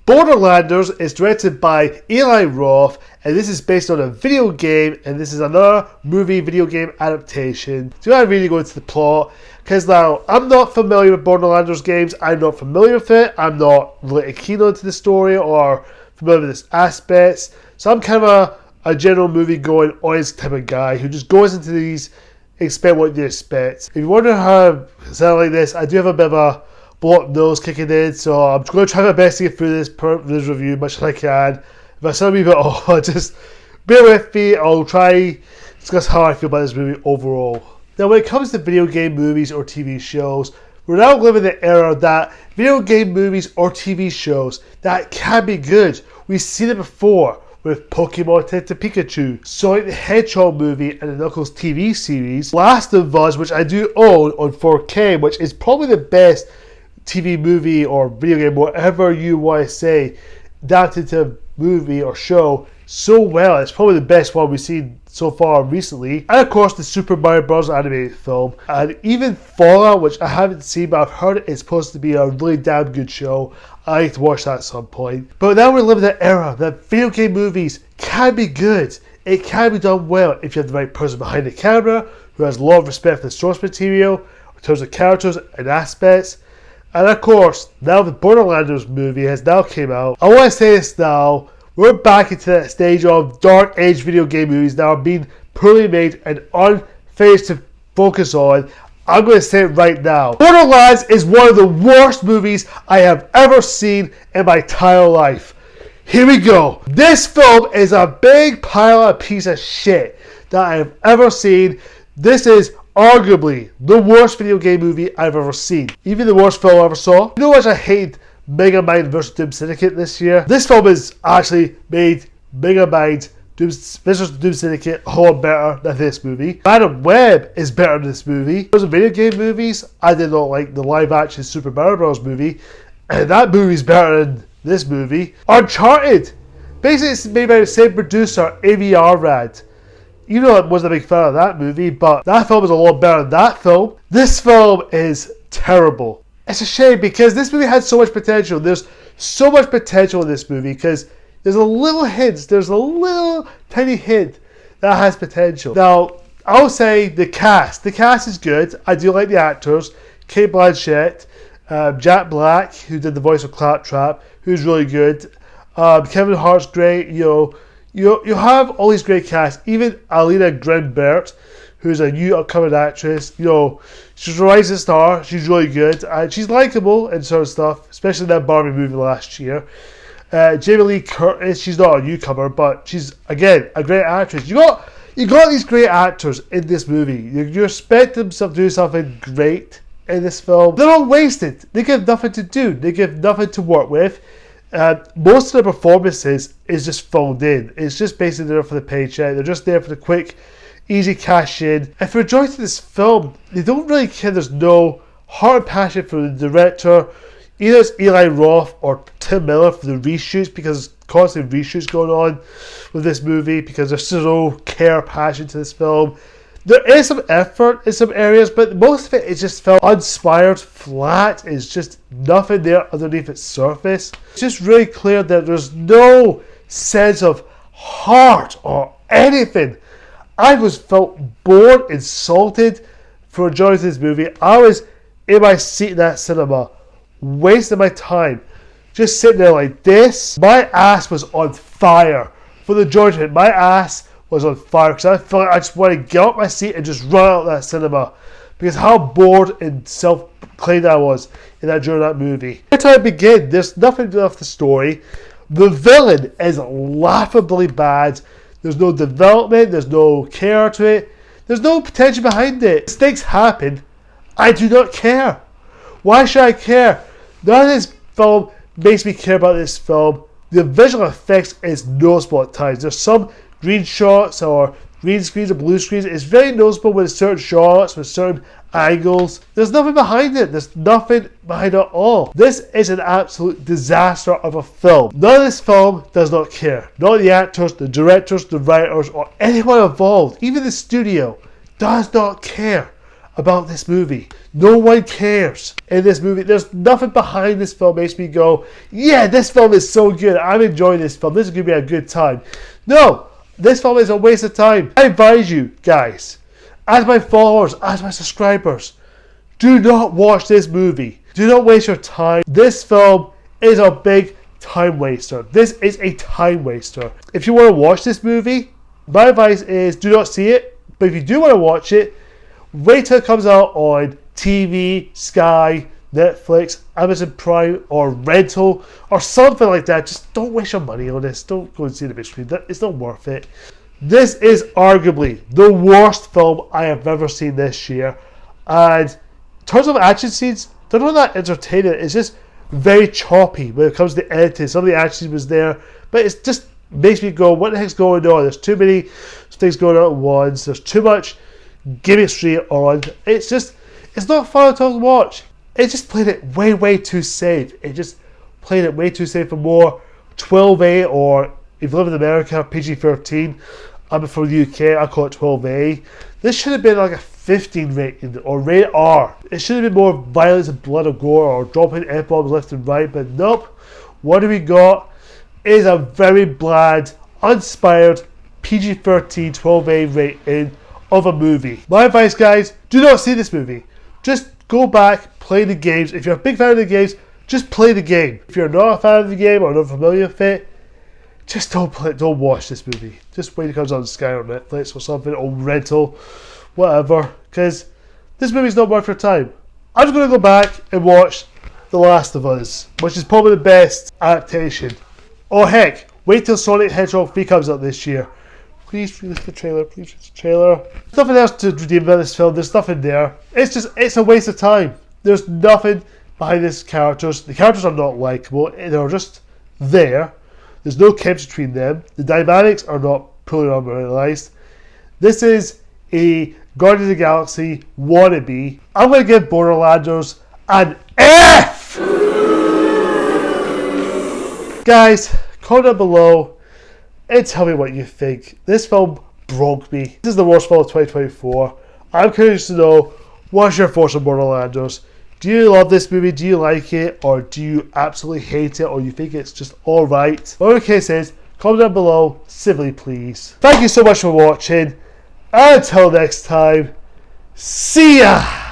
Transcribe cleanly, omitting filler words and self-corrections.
Borderlands is directed by Eli Roth, and this is based on a video game, and this is another movie video game adaptation. Do I really go into the plot? Because now, I'm not familiar with Borderlands games, I'm not familiar with it, I'm not really keen onto the story or familiar with its aspects, so I'm kind of a general movie going audience type of guy who just goes into these, expect what you expect. If you wonder how I sound like this, I do have a bit of a blocked nose kicking in, so I'm going to try my best to get through this review much as I can. If I sound a wee bit odd, just bear with me. I'll try to discuss how I feel about this movie overall. Now, when it comes to video game movies or TV shows, we're now living in the era that video game movies or TV shows that can be good. We've seen it before with Pokemon Detective Pikachu, Sonic the Hedgehog movie, and the Knuckles TV series, Last of Us, which I do own on 4K, which is probably the best TV movie or video game, whatever you want to say, adapted to movie or show so well. It's probably the best one we've seen so far recently. And of course the Super Mario Bros. Animated film, and even Fallout, which I haven't seen but I've heard it's supposed to be a really damn good show. I need to watch that at some point. But now we're living in an era that video game movies can be good. It can be done well if you have the right person behind the camera who has a lot of respect for the source material in terms of characters and aspects. And of course, now the Borderlands movie has now came out. I want to say this now. We're back into that stage of dark age video game movies that are being poorly made and unfair to focus on. I'm going to say it right now. Borderlands is one of the worst movies I have ever seen in my entire life. Here we go. This film is a big pile of piece of shit that I have ever seen. This is arguably the worst video game movie I've ever seen. Even the worst film I ever saw. You know what I hated? Mega Mind vs. Doom Syndicate this year. This film has actually made Mega Mind vs. Doom Syndicate a whole lot better than this movie. Madam Web is better than this movie. In terms of video game movies, I did not like the live action Super Mario Bros. Movie, and that movie's better than this movie. Uncharted, basically it's made by the same producer, AVR Rad. You know, I wasn't a big fan of that movie, but that film is a lot better than that film. This film is terrible. It's a shame because this movie had so much potential. There's so much potential in this movie because there's a little hint, there's a little tiny hint that has potential. Now, I'll say the cast. The cast is good. I do like the actors. Cate Blanchett, Jack Black, who did the voice of Claptrap, who's really good. Kevin Hart's great. You have all these great casts. Even Ariana Greenblatt, who's a new upcoming actress. She's a rising star. She's really good. And she's likable and sort of stuff, especially in that Barbie movie last year. Jamie Lee Curtis, she's not a newcomer, but she's, again, a great actress. You got these great actors in this movie. You expect them to do something great in this film. They're all wasted. They give nothing to do. They give nothing to work with. Most of the performances is just phoned in. It's just basically there for the paycheck. They're just there for the quick, easy cash in. And for the majority of this film, they don't really care. There's no heart and passion for the director. Either it's Eli Roth or Tim Miller for the reshoots, because there's constant reshoots going on with this movie because there's no care or passion to this film. There is some effort in some areas, but most of it just felt uninspired, flat. It's just nothing there underneath its surface. It's just really clear that there's no sense of heart or anything. I felt bored, insulted for enjoying this movie. I was in my seat in that cinema, wasting my time, just sitting there like this. My ass was on fire for the joy of it. My ass was on fire because I felt like I just wanted to get out my seat and just run out of that cinema because how bored and self-claimed I was during that movie. Every time I begin, there's nothing to do with the story. The villain is laughably bad. There's no development, there's no care to it, there's no potential behind it. Mistakes happen. I do not care. Why should I care? None of this film makes me care about this film. The visual effects is noticeable at times. There's some green shots or green screens or blue screens. It's very noticeable with certain shots, with certain angles. There's nothing behind it. There's nothing behind it at all. This is an absolute disaster of a film. None of this film does not care. Not the actors, the directors, the writers, or anyone involved. Even the studio does not care about this movie. No one cares in this movie. There's nothing behind this film makes me go, yeah, this film is so good. I'm enjoying this film. This is going to be a good time. No, this film is a waste of time. I advise you guys, as my followers, as my subscribers, do not watch this movie. Do not waste your time. This film is a big time waster. This is a time waster. If you want to watch this movie, my advice is do not see it. But if you do want to watch it, wait till it comes out on TV, Sky, Netflix, Amazon Prime, or rental, or something like that. Just don't waste your money on this. Don't go and see the big screen. It's not worth it. This is arguably the worst film I have ever seen this year. And in terms of action scenes, they're not that entertaining. It's just very choppy when it comes to editing. Some of the action was there, but it just makes me go, what the heck's going on? There's too many things going on at once. There's too much gimmickry on. It's not fun to watch. It just played it way too safe. It just played it way too safe for more 12A, or if you live in America, PG-13. I'm from the UK, I call it 12A. This should have been like a 15 rating or rated R. It should have been more violence and blood or gore or dropping F-bombs left and right, but nope. What do we got? It is a very bland, uninspired PG-13 12A rating of a movie. My advice, guys, do not see this movie. Just go back, play the games. If you're a big fan of the games, just play the game. If you're not a fan of the game or not familiar with it, just don't watch this movie. Just wait till it comes on Sky or Netflix or something, or rental, whatever, because this movie's not worth your time. I'm just going to go back and watch The Last of Us, which is probably the best adaptation. Oh heck, wait till Sonic the Hedgehog 3 comes out this year. Please release the trailer, please release the trailer. There's nothing else to redeem about this film. There's nothing there. It's a waste of time. There's nothing behind these characters. The characters are not likable. They're just there. There's no chemistry between them. The dynamics are not fully unrealized. This is a Guardians of the Galaxy wannabe. I'm going to give Borderlands an F! Guys, comment down below and tell me what you think. This film broke me. This is the worst film of 2024. I'm curious to know, what's your thoughts on Borderlands? Do you love this movie? Do you like it? Or do you absolutely hate it? Or you think it's just alright? Whatever the case is, comment down below, civilly please. Thank you so much for watching. Until next time, see ya!